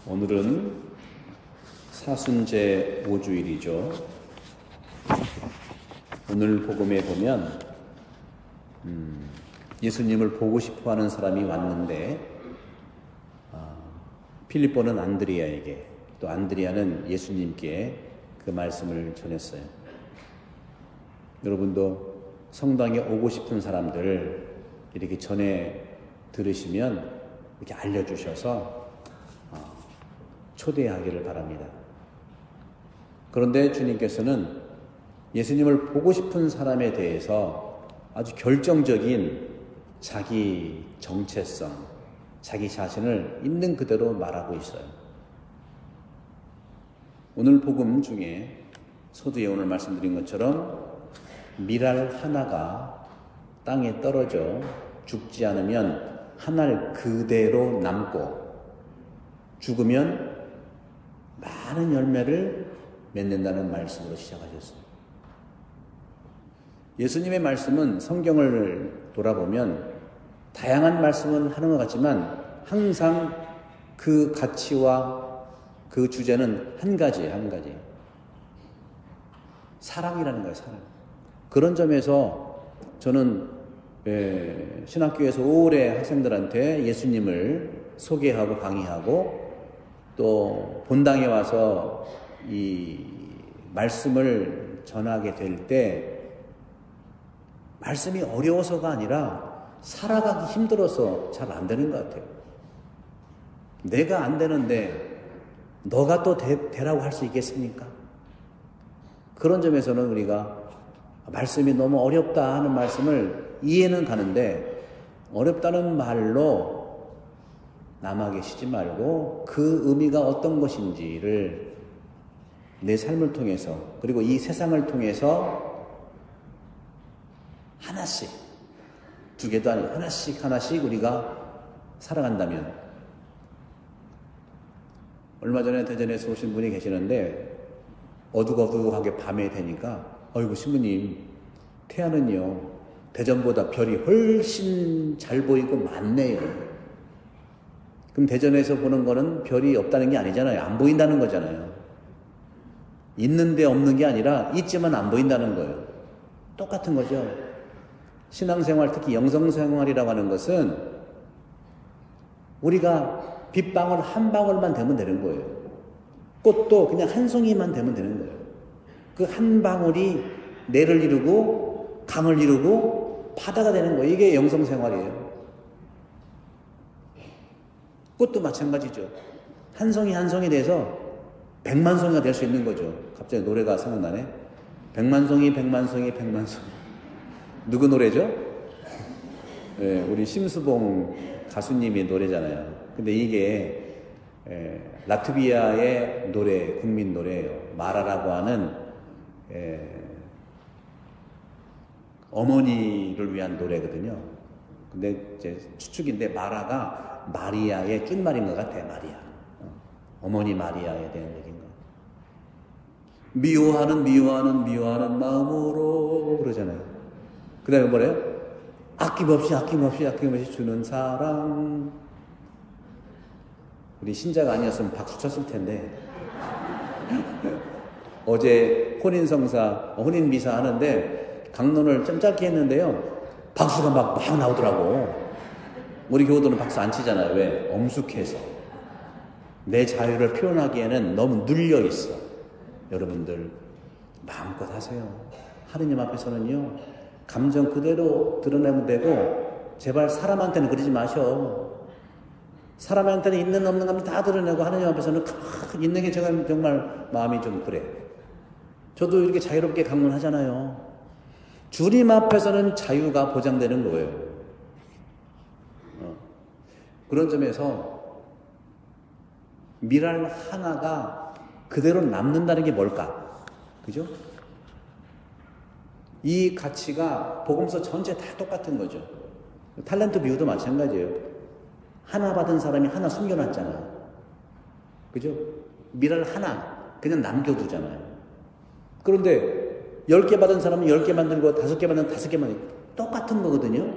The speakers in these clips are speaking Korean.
오늘은 사순제 5주일이죠. 오늘 복음에 보면 예수님을 보고 싶어하는 사람이 왔는데 필립보는 안드레아에게, 또 안드레아는 예수님께 그 말씀을 전했어요. 여러분도 성당에 오고 싶은 사람들 이렇게 전해 들으시면 이렇게 알려주셔서 초대하기를 바랍니다. 그런데 주님께서는 예수님을 보고 싶은 사람에 대해서 아주 결정적인 자기 정체성, 자기 자신을 있는 그대로 말하고 있어요. 오늘 복음 중에 서두에 오늘 말씀드린 것처럼 밀알 하나가 땅에 떨어져 죽지 않으면 한 알 그대로 남고 죽으면 많은 열매를 맺는다는 말씀으로 시작하셨어요. 예수님의 말씀은 성경을 돌아보면 다양한 말씀을 하는 것 같지만 항상 그 가치와 그 주제는 한 가지. 사랑이라는 거예요, 사랑. 그런 점에서 저는 신학교에서 오래 학생들한테 예수님을 소개하고 강의하고 또 본당에 와서 이 말씀을 전하게 될 때 말씀이 어려워서가 아니라 살아가기 힘들어서 잘 안 되는 것 같아요. 내가 안 되는데 너가 또 되라고 할 수 있겠습니까? 그런 점에서는 우리가 말씀이 너무 어렵다 하는 말씀을 이해는 가는데 어렵다는 말로 남아 계시지 말고 그 의미가 어떤 것인지를 내 삶을 통해서, 그리고 이 세상을 통해서 하나씩, 두 개도 아니고 하나씩 우리가 살아간다면. 얼마 전에 대전에서 오신 분이 계시는데 어둑어둑하게 밤에 되니까 어이구 신부님, 태양은요 대전보다 별이 훨씬 잘 보이고 많네요. 그럼 대전에서 보는 거는 별이 없다는 게 아니잖아요. 안 보인다는 거잖아요. 있는데 없는 게 아니라 있지만 안 보인다는 거예요. 똑같은 거죠. 신앙생활, 특히 영성생활이라고 하는 것은 우리가 빗방울 한 방울만 되면 되는 거예요. 꽃도 그냥 한 송이만 되면 되는 거예요. 그 한 방울이 내를 이루고 강을 이루고 바다가 되는 거예요. 이게 영성생활이에요. 꽃도 마찬가지죠. 한 송이 한 송이 돼서 100만 송이가 될 수 있는 거죠. 갑자기 노래가 생각나네. 100만 송이 100만 송이 100만 송이. 누구 노래죠? 네, 우리 심수봉 가수님이 노래잖아요. 근데 이게 라트비아의 노래, 국민 노래예요. 마라라고 하는 어머니를 위한 노래거든요. 근데 이제 추측인데 마라가 마리아의 쭌말인 것 같아요. 마리아. 어머니 마리아에 대한 얘기인 것 같아요. 미워하는 마음으로 그러잖아요. 그 다음에 뭐래요? 아낌없이 주는 사랑. 우리 신자가 아니었으면 박수 쳤을 텐데. 어제 혼인미사 하는데 강론을 좀 짧게 했는데요. 박수가 막 나오더라고. 우리 교우들은 박수 안 치잖아요. 왜? 엄숙해서. 내 자유를 표현하기에는 너무 눌려 있어. 여러분들 마음껏 하세요. 하느님 앞에서는요, 감정 그대로 드러내면 되고, 제발 사람한테는 그러지 마셔. 사람한테는 있는 없는 감정 다 드러내고 하느님 앞에서는 있는 게 제가 정말 마음이 좀 그래. 저도 이렇게 자유롭게 강론하잖아요. 주님 앞에서는 자유가 보장되는 거예요. 그런 점에서 밀알 하나가 그대로 남는다는 게 뭘까? 그죠? 이 가치가 복음서 전체 다 똑같은 거죠. 탤런트 비유도 마찬가지예요. 하나 받은 사람이 하나 숨겨놨잖아요. 그죠? 밀알 하나 그냥 남겨두잖아요. 그런데 10개 받은 사람은 10개 만들고 5개 받은 5개 만들고 똑같은 거거든요.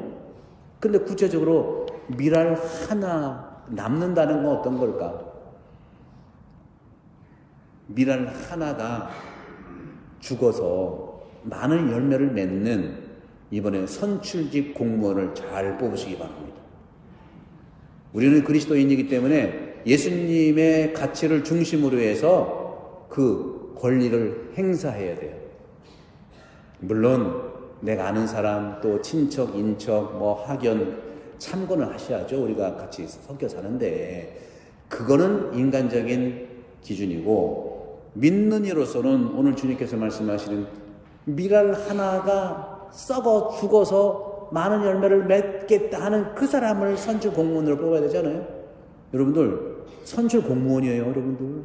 근데 구체적으로 밀알 하나 남는다는 건 어떤 걸까? 밀알 하나가 죽어서 많은 열매를 맺는 이번에 선출직 공무원을 잘 뽑으시기 바랍니다. 우리는 그리스도인이기 때문에 예수님의 가치를 중심으로 해서 그 권리를 행사해야 돼요. 물론 내가 아는 사람, 또 친척, 인척, 학연 참고는 하셔야죠. 우리가 같이 섞여 사는데 그거는 인간적인 기준이고, 믿는 이로서는 오늘 주님께서 말씀하시는 밀알 하나가 썩어 죽어서 많은 열매를 맺겠다 하는 그 사람을 선출 공무원으로 뽑아야 되잖아요. 여러분들, 선출 공무원이에요. 여러분들,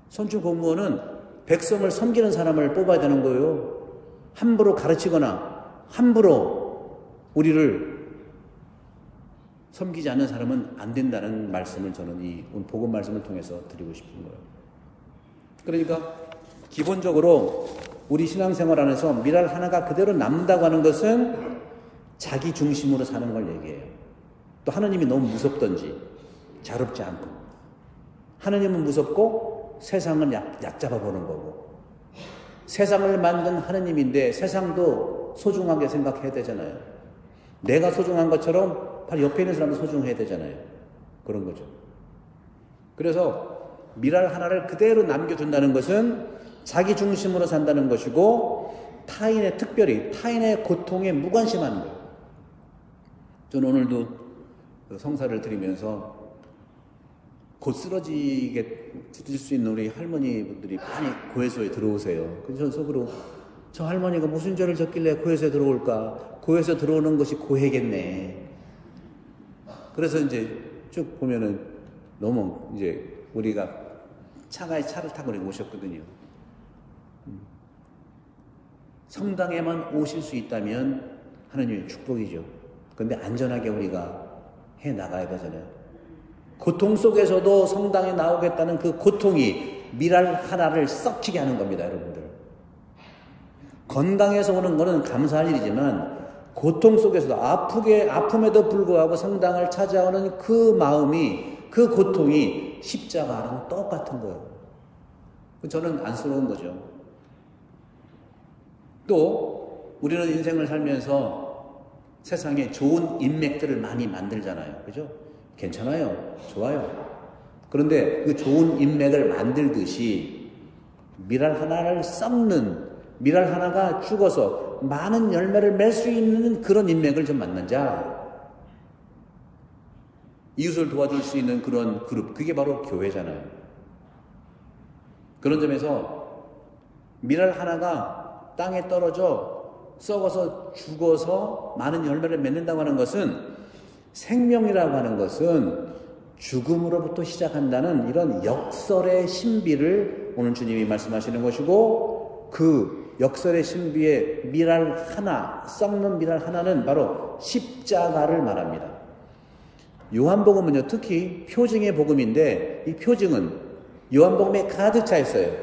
선출 공무원은 백성을 섬기는 사람을 뽑아야 되는 거예요. 함부로 가르치거나 함부로 우리를 섬기지 않는 사람은 안 된다는 말씀을 저는 이 복음 말씀을 통해서 드리고 싶은 거예요. 그러니까 기본적으로 우리 신앙생활 안에서 밀알 하나가 그대로 남는다고 하는 것은 자기 중심으로 사는 걸 얘기해요. 또 하나님이 너무 무섭던지 자롭지 않고, 하나님은 무섭고 세상은 얕잡아 보는 거고, 세상을 만든 하나님인데 세상도 소중하게 생각해야 되잖아요. 내가 소중한 것처럼 바로 옆에 있는 사람도 소중해야 되잖아요. 그런 거죠. 그래서 밀알 하나를 그대로 남겨둔다는 것은 자기 중심으로 산다는 것이고, 타인의, 특별히 타인의 고통에 무관심하는 거예요. 저는 오늘도 성사를 드리면서 곧 쓰러지게 될 수 있는 우리 할머니분들이 많이 고해소에 들어오세요. 그래서 저는 속으로 저 할머니가 무슨 죄를 졌길래 고해소에 들어올까? 고해소 들어오는 것이 고해겠네. 그래서 이제 쭉 보면은 너무 이제 우리가 차가에 차를 타고 오셨거든요. 성당에만 오실 수 있다면 하나님의 축복이죠. 그런데 안전하게 우리가 해 나가야 되잖아요. 고통 속에서도 성당에 나오겠다는 그 고통이 밀알 하나를 썩히게 하는 겁니다, 여러분들. 건강해서 오는 거는 감사할 일이지만 고통 속에서도 아픔에도 불구하고 성당을 찾아오는 그 마음이, 그 고통이 십자가랑 똑같은 거예요. 저는 안쓰러운 거죠. 또 우리는 인생을 살면서 세상에 좋은 인맥들을 많이 만들잖아요. 그죠? 괜찮아요. 좋아요. 그런데 그 좋은 인맥을 만들듯이 밀알 하나를 썩는, 밀알 하나가 죽어서 많은 열매를 맺을 수 있는 그런 인맥을 좀 만나자. 이웃을 도와줄 수 있는 그런 그룹, 그게 바로 교회잖아요. 그런 점에서 밀알 하나가 땅에 떨어져 썩어서 죽어서 많은 열매를 맺는다고 하는 것은, 생명이라고 하는 것은 죽음으로부터 시작한다는 이런 역설의 신비를 오늘 주님이 말씀하시는 것이고, 그 역설의 신비의 밀알 하나, 썩는 밀알 하나는 바로 십자가를 말합니다. 요한복음은요, 특히 표징의 복음인데 이 표징은 요한복음에 가득 차 있어요.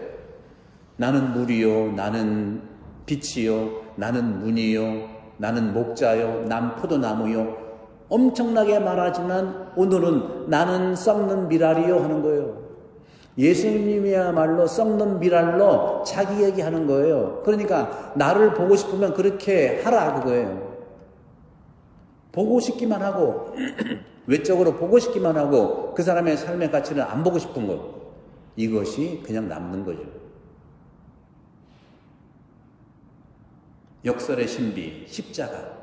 나는 물이요, 나는 빛이요, 나는 문이요, 나는 목자요, 난 포도나무요. 엄청나게 말하지만 오늘은 나는 썩는 밀알이요 하는 거예요. 예수님이야말로 썩는 밀알로 자기 얘기하는 거예요. 그러니까 나를 보고 싶으면 그렇게 하라, 그거예요. 보고 싶기만 하고 외적으로 보고 싶기만 하고 그 사람의 삶의 가치를 안 보고 싶은 것, 이것이 그냥 남는 거죠. 역설의 신비, 십자가.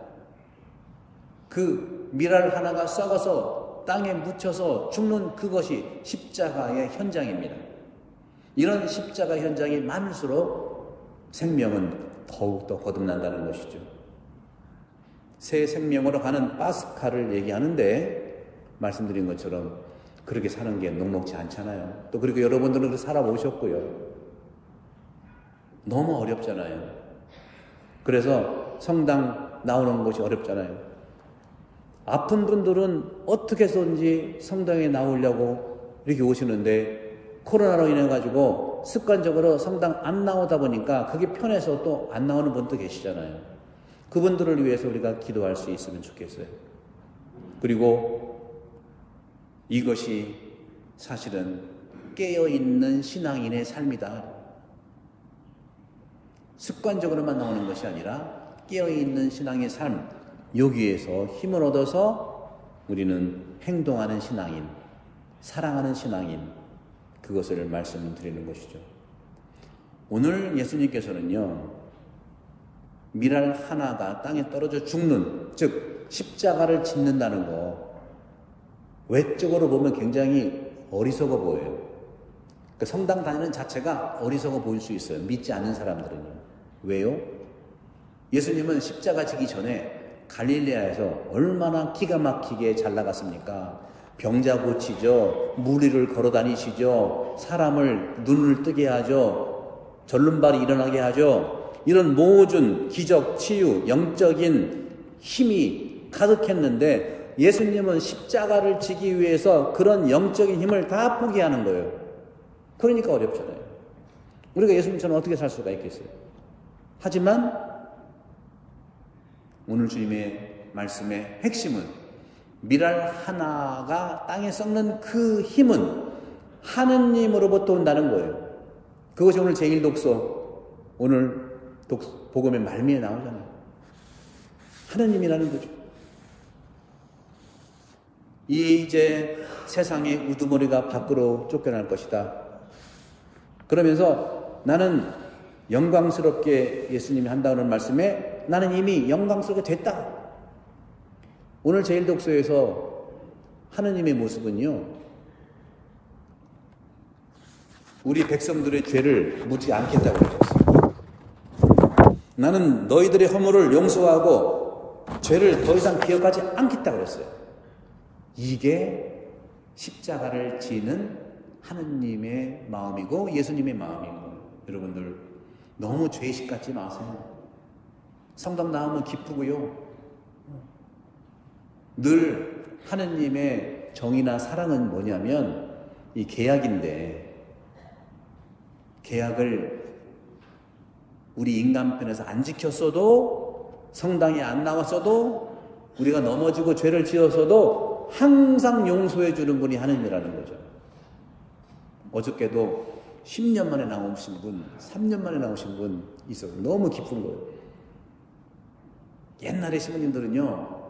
그 밀알 하나가 썩어서 땅에 묻혀서 죽는 그것이 십자가의 현장입니다. 이런 십자가 현장이 많을수록 생명은 더욱더 거듭난다는 것이죠. 새 생명으로 가는 파스카를 얘기하는데, 말씀드린 것처럼 그렇게 사는 게 녹록지 않잖아요. 또 그리고 여러분들은 그렇게 살아보셨고요. 너무 어렵잖아요. 그래서 성당 나오는 것이 어렵잖아요. 아픈 분들은 어떻게 해서든지 성당에 나오려고 이렇게 오시는데, 코로나로 인해 가지고 습관적으로 성당 안 나오다 보니까 그게 편해서 또 안 나오는 분도 계시잖아요. 그분들을 위해서 우리가 기도할 수 있으면 좋겠어요. 그리고 이것이 사실은 깨어있는 신앙인의 삶이다. 습관적으로만 나오는 것이 아니라 깨어있는 신앙의 삶, 여기에서 힘을 얻어서 우리는 행동하는 신앙인, 사랑하는 신앙인, 그것을 말씀드리는 것이죠. 오늘 예수님께서는요, 밀알 하나가 땅에 떨어져 죽는, 즉 십자가를 짓는다는 거, 외적으로 보면 굉장히 어리석어 보여요. 그 성당 다니는 자체가 어리석어 보일 수 있어요. 믿지 않는 사람들은요. 왜요? 예수님은 십자가 지기 전에 갈릴레아에서 얼마나 기가 막히게 잘 나갔습니까? 병자 고치죠. 무리를 걸어 다니시죠. 사람을 눈을 뜨게 하죠. 절름발이 일어나게 하죠. 이런 모든 기적, 치유, 영적인 힘이 가득했는데 예수님은 십자가를 지기 위해서 그런 영적인 힘을 다 포기하는 거예요. 그러니까 어렵잖아요. 우리가 예수님처럼 어떻게 살 수가 있겠어요? 하지만 오늘 주님의 말씀의 핵심은 밀알 하나가 땅에 썩는 그 힘은 하느님으로부터 온다는 거예요. 그것이 오늘 제1독서, 오늘 복음의 말미에 나오잖아요. 하느님이라는 거죠. 이제 세상의 우두머리가 밖으로 쫓겨날 것이다. 그러면서 나는 영광스럽게, 예수님이 한다는 말씀에 나는 이미 영광스럽게 됐다. 오늘 제1독서에서 하느님의 모습은요, 우리 백성들의 죄를 묻지 않겠다고 그러셨어요. 나는 너희들의 허물을 용서하고 죄를 더 이상 기억하지 않겠다고 그랬어요. 이게 십자가를 지는 하느님의 마음이고 예수님의 마음이고, 여러분들 너무 죄의식 갖지 마세요. 성당 나오면 기쁘고요. 늘 하느님의 정의나 사랑은 뭐냐면 이 계약인데, 계약을 우리 인간편에서 안 지켰어도, 성당에 안 나왔어도, 우리가 넘어지고 죄를 지었어도 항상 용서해 주는 분이 하느님이라는 거죠. 어저께도 10년 만에 나오신 분, 3년 만에 나오신 분 있어요. 너무 기쁜 거예요. 옛날에 신부님들은요,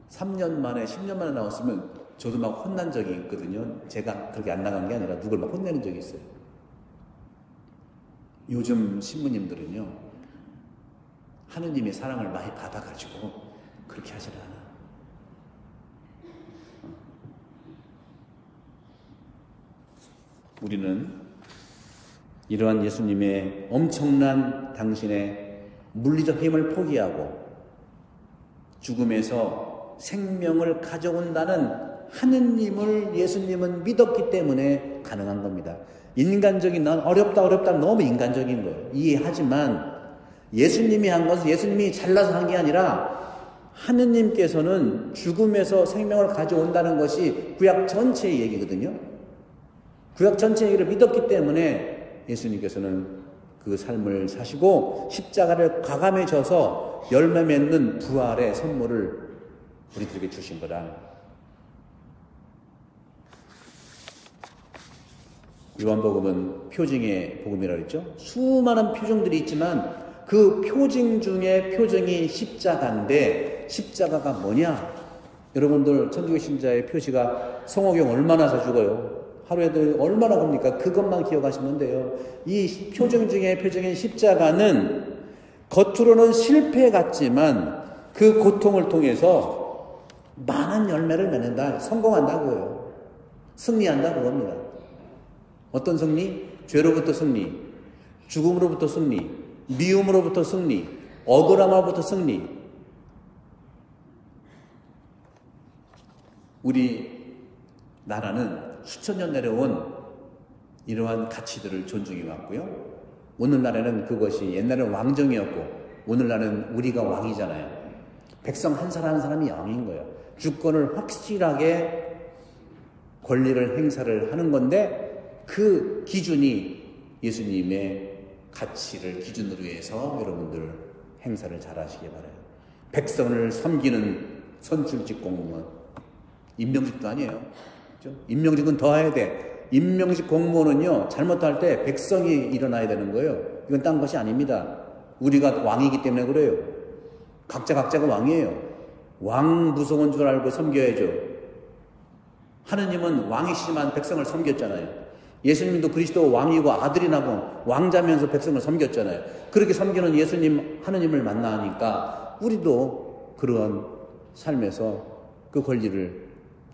3년 만에, 10년 만에 나왔으면 저도 막 혼난 적이 있거든요. 제가 그렇게 안 나간 게 아니라 누굴 막 혼내는 적이 있어요. 요즘 신부님들은요, 하느님의 사랑을 많이 받아가지고 그렇게 하질 않아. 우리는 이러한 예수님의 엄청난 당신의 물리적 힘을 포기하고 죽음에서 생명을 가져온다는 하느님을 예수님은 믿었기 때문에 가능한 겁니다. 인간적인, 난 어렵다 너무 인간적인 거예요. 이해하지만 예수님이 한 것은 예수님이 잘나서 한 게 아니라 하느님께서는 죽음에서 생명을 가져온다는 것이 구약 전체의 얘기거든요. 구약 전체 얘기를 믿었기 때문에 예수님께서는 그 삶을 사시고 십자가를 과감히 져서 열매 맺는 부활의 선물을 우리들에게 주신 거다. 요한복음은 표징의 복음이라고 했죠. 수많은 표징들이 있지만 그 표징 중에 표징이 십자가인데, 십자가가 뭐냐? 여러분들 천주교 신자의 표시가 성호경 얼마나 자주 죽어요? 하루에도 얼마나 봅니까? 그것만 기억하시면 돼요. 이 표징 중에 표징인 십자가는 겉으로는 실패 같지만 그 고통을 통해서 많은 열매를 맺는다, 성공한다고요. 승리한다 그겁니다. 어떤 승리? 죄로부터 승리, 죽음으로부터 승리, 미움으로부터 승리, 억울함으로부터 승리. 우리 나라는 수천 년 내려온 이러한 가치들을 존중해 왔고요. 오늘날에는 그것이, 옛날에는 왕정이었고 오늘날은 우리가 왕이잖아요. 백성 한 사람 한 사람이 왕인 거예요. 주권을 확실하게 권리를 행사를 하는 건데, 그 기준이 예수님의 가치를 기준으로 해서 여러분들 행사를 잘 하시기 바라요. 백성을 섬기는 선출직 공무원, 임명직도 아니에요. 그렇죠? 임명직은 더 해야 돼. 임명직 공무원은요, 잘못할 때 백성이 일어나야 되는 거예요. 이건 딴 것이 아닙니다. 우리가 왕이기 때문에 그래요. 각자가 왕이에요. 왕 무서운 줄 알고 섬겨야죠. 하느님은 왕이시지만 백성을 섬겼잖아요. 예수님도 그리스도 왕이고 아들이 나고 왕자면서 백성을 섬겼잖아요. 그렇게 섬기는 예수님, 하느님을 만나니까 우리도 그런 삶에서 그 권리를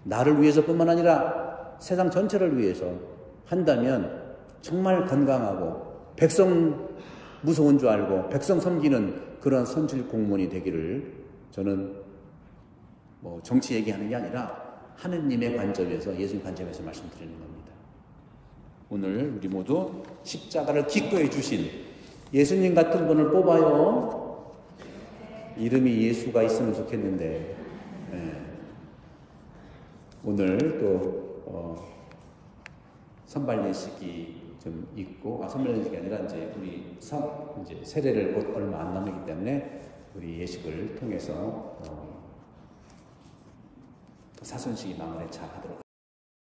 나를 위해서뿐만 아니라 세상 전체를 위해서 한다면 정말 건강하고 백성 무서운 줄 알고 백성 섬기는 그런 선질 공무원이 되기를 저는 정치 얘기하는 게 아니라 하느님의 관점에서, 예수님 관점에서 말씀드리는 겁니다. 오늘 우리 모두 십자가를 기꺼이 주신 예수님 같은 분을 뽑아요. 이름이 예수가 있으면 좋겠는데, 오늘 또 선발 예식이 좀 있고, 선발 예식이 아니라 이제 우리 이제 세례를 곧 얼마 안 남았기 때문에 우리 예식을 통해서 사순식이 마무리 잘 하도록